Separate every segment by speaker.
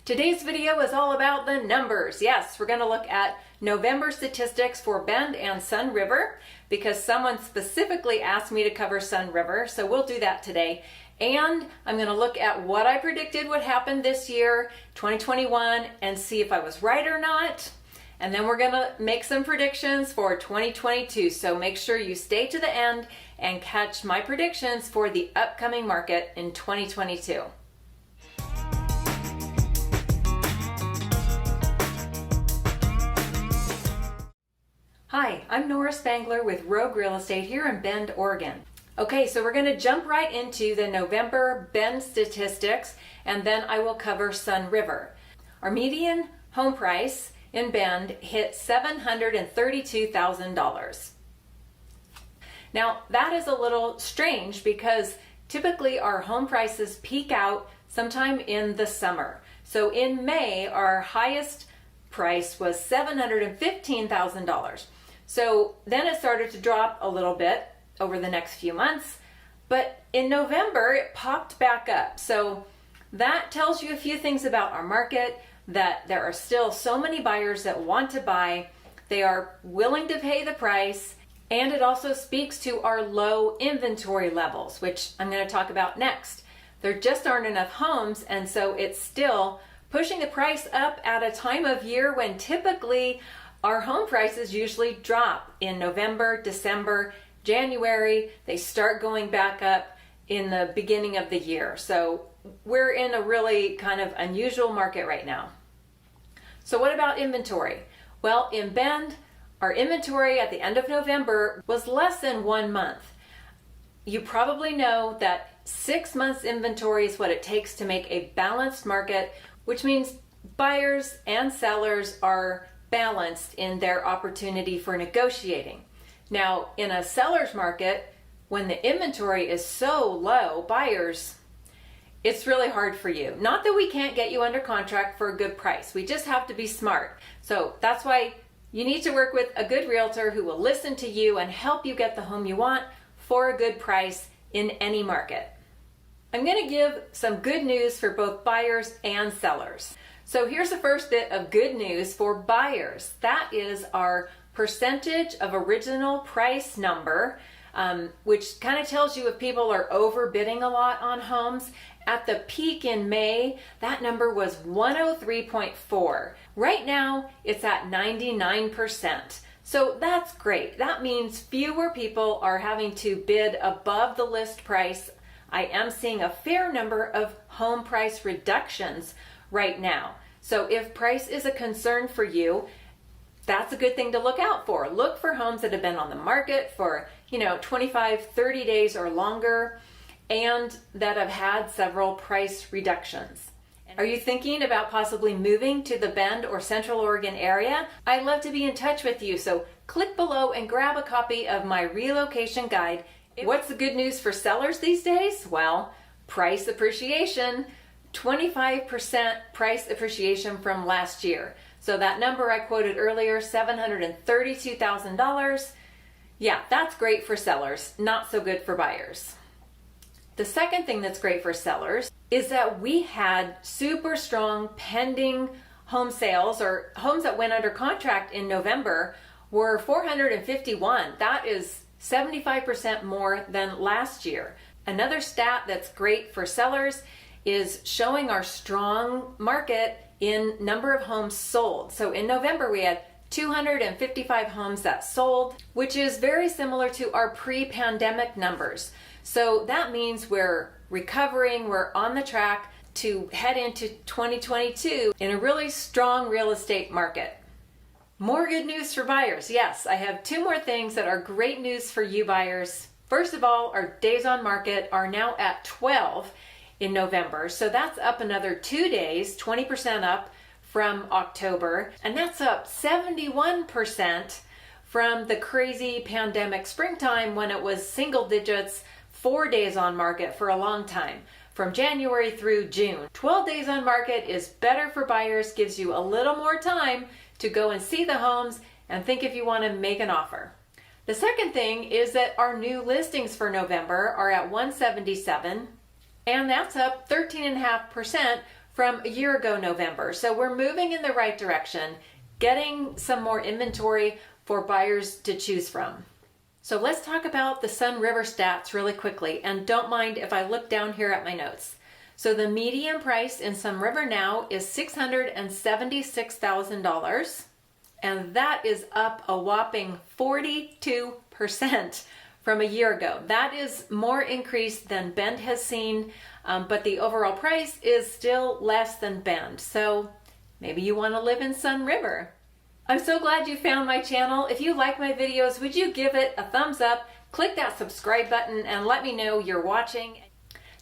Speaker 1: Today's video is all about the numbers. Yes, we're going to look at November statistics for Bend and Sunriver because someone specifically asked me to cover Sunriver, so we'll do that today. And I'm going to look at what I predicted would happen this year, 2021, and see if I was right or not. And then we're going to make some predictions for 2022. So make sure you stay to the end and catch my predictions for the upcoming market in 2022. Hi, I'm Nora Spangler with Rogue Real Estate here in Bend, Oregon. Okay, so we're going to jump right into the November Bend statistics, and then I will cover Sunriver. Our median home price in Bend hit $732,000. Now, that is a little strange because typically our home prices peak out sometime in the summer. So in May, our highest price was $715,000. So then it started to drop a little bit over the next few months, but in November it popped back up. So that tells you a few things about our market, that there are still so many buyers that want to buy, they are willing to pay the price, and it also speaks to our low inventory levels, which I'm going to talk about next. There just aren't enough homes, and so it's still pushing the price up at a time of year when typically our home prices usually drop in November, December, January. They start going back up in the beginning of the year. So we're in a really kind of unusual market right now. So what about inventory? Well, in Bend, our inventory at the end of November was less than 1 month. You probably know that 6 months inventory is what it takes to make a balanced market, which means buyers and sellers are balanced in their opportunity for negotiating. Now, in a seller's market, when the inventory is so low, buyers, it's really hard for you. Not that we can't get you under contract for a good price. We just have to be smart. So that's why you need to work with a good realtor who will listen to you and help you get the home you want for a good price in any market. I'm going to give some good news for both buyers and sellers. So here's the first bit of good news for buyers. That is our percentage of original price number, which kind of tells you if people are overbidding a lot on homes. At the peak in May, that number was 103.4. Right now, it's at 99%. So that's great. That means fewer people are having to bid above the list price. I am seeing a fair number of home price reductions right now. So if price is a concern for you, that's a good thing to look out for. Look for homes that have been on the market for, 25, 30 days or longer, and that have had several price reductions. Are you thinking about possibly moving to the Bend or Central Oregon area? I'd love to be in touch with you, so click below and grab a copy of my relocation guide. What's the good news for sellers these days? Well, price appreciation. 25% price appreciation from last year. So that number I quoted earlier, $732,000. Yeah, that's great for sellers, not so good for buyers. The second thing that's great for sellers is that we had super strong pending home sales, or homes that went under contract in November were 451. That is 75% more than last year. Another stat that's great for sellers is showing our strong market in number of homes sold. So in November, we had 255 homes that sold, which is very similar to our pre-pandemic numbers. So that means we're recovering, we're on the track to head into 2022 in a really strong real estate market. More good news for buyers. Yes, I have 2 more things that are great news for you buyers. First of all, our days on market are now at 12 in November. So that's up another 2 days, 20% up from October. And that's up 71% from the crazy pandemic springtime when it was single digits, 4 days on market for a long time, from January through June. 12 days on market is better for buyers, gives you a little more time to go and see the homes and think if you want to make an offer. The second thing is that our new listings for November are at 177, and that's up 13.5% from a year ago November. So we're moving in the right direction, getting some more inventory for buyers to choose from. So let's talk about the Sunriver stats really quickly, and don't mind if I look down here at my notes. So the median price in Sunriver now is $676,000, and that is up a whopping 42% from a year ago. That is more increase than Bend has seen, but the overall price is still less than Bend. So maybe you want to live in Sunriver. I'm so glad you found my channel. If you like my videos, would you give it a thumbs up, click that subscribe button, and let me know you're watching.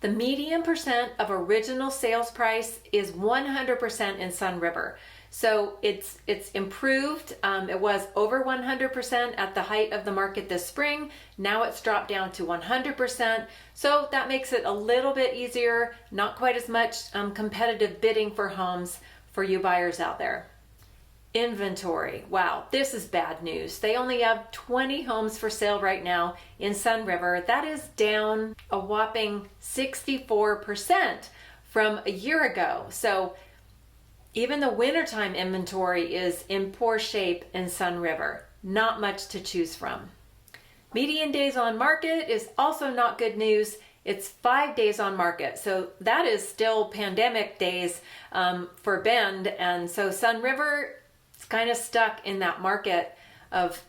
Speaker 1: The median percent of original sales price is 100% in Sunriver. So it's improved. It was over 100% at the height of the market this spring. Now it's dropped down to 100%. So that makes it a little bit easier, not quite as much competitive bidding for homes for you buyers out there. Inventory. Wow, this is bad news. They only have 20 homes for sale right now in Sunriver. That is down a whopping 64% from a year ago. So even the wintertime inventory is in poor shape in Sunriver. Not much to choose from. Median days on market is also not good news. It's 5 days on market. So that is still pandemic days for Bend. And so Sunriver is kind of stuck in that market of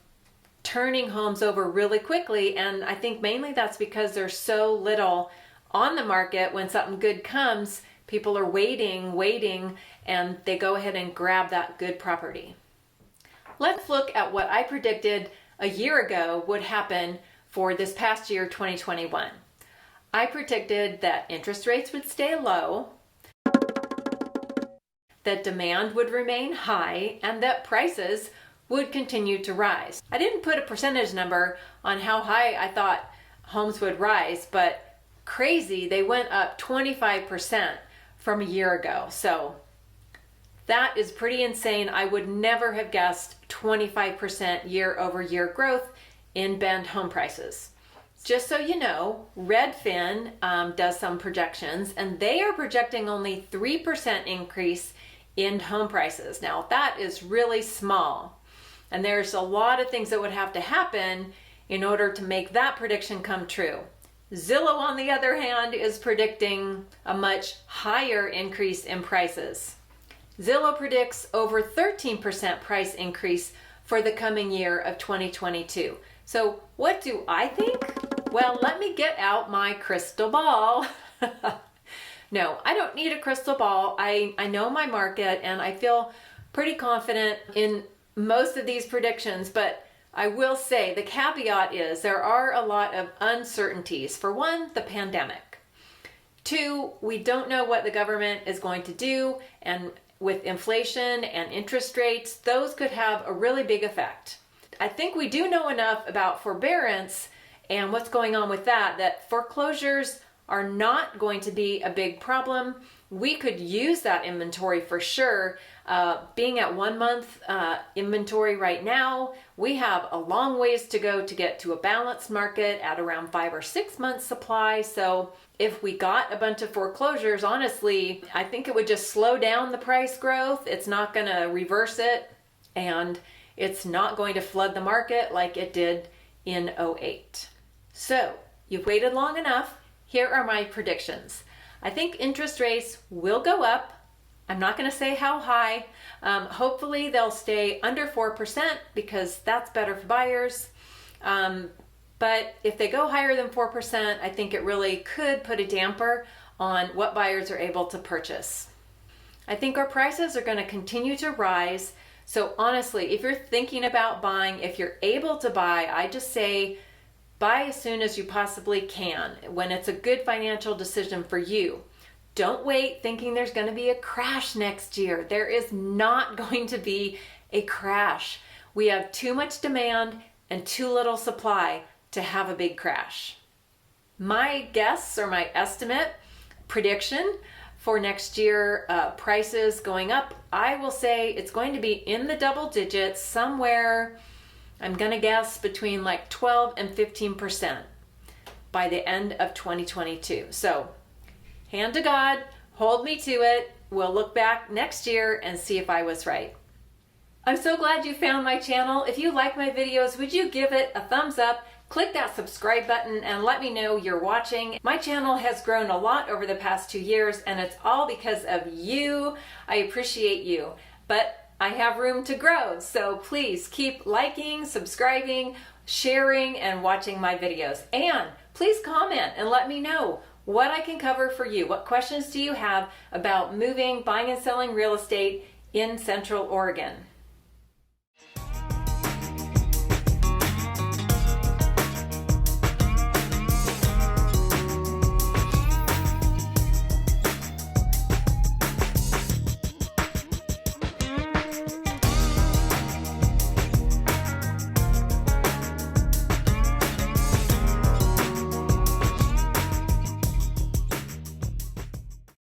Speaker 1: turning homes over really quickly. And I think mainly that's because there's so little on the market. When something good comes, people are waiting, and they go ahead and grab that good property. Let's look at what I predicted a year ago would happen for this past year, 2021. I predicted that interest rates would stay low, that demand would remain high, and that prices would continue to rise. I didn't put a percentage number on how high I thought homes would rise, but crazy, they went up 25% from a year ago. So that is pretty insane. I would never have guessed 25% year-over-year growth in Bend home prices. Just so you know, Redfin does some projections, and they are projecting only 3% increase in home prices. Now that is really small, and there's a lot of things that would have to happen in order to make that prediction come true. Zillow, on the other hand, is predicting a much higher increase in prices. Zillow predicts over 13% price increase for the coming year of 2022. So what do I think? Well, let me get out my crystal ball. No, I don't need a crystal ball. I know my market, and I feel pretty confident in most of these predictions, but I will say the caveat is there are a lot of uncertainties. For one, the pandemic. Two, we don't know what the government is going to do, and with inflation and interest rates, those could have a really big effect. I think we do know enough about forbearance and what's going on with that foreclosures are not going to be a big problem. We could use that inventory for sure. Being at 1 month inventory right now, we have a long ways to go to get to a balanced market at around 5 or 6 months supply. So if we got a bunch of foreclosures, honestly, I think it would just slow down the price growth. It's not going to reverse it, and it's not going to flood the market like it did in 2008. So you've waited long enough. Here are my predictions. I think interest rates will go up. I'm not going to say how high. Hopefully they'll stay under 4% because that's better for buyers. But if they go higher than 4%, I think it really could put a damper on what buyers are able to purchase. I think our prices are going to continue to rise. So honestly, if you're thinking about buying, if you're able to buy, I just say buy as soon as you possibly can when it's a good financial decision for you. Don't wait thinking there's going to be a crash next year. There is not going to be a crash. We have too much demand and too little supply to have a big crash. My guess or my estimate prediction for next year, prices going up, I will say it's going to be in the double digits, somewhere, I'm going to guess between like 12 and 15% by the end of 2022. So hand to God, hold me to it. we'll look back next year and see if I was right. I'm so glad you found my channel. If you like my videos, would you give it a thumbs up? Click that subscribe button and let me know you're watching. My channel has grown a lot over the past 2 years, and it's all because of you. I appreciate you, but I have room to grow. So please keep liking, subscribing, sharing, and watching my videos. And please comment and let me know what I can cover for you. What questions do you have about moving, buying and selling real estate in Central Oregon?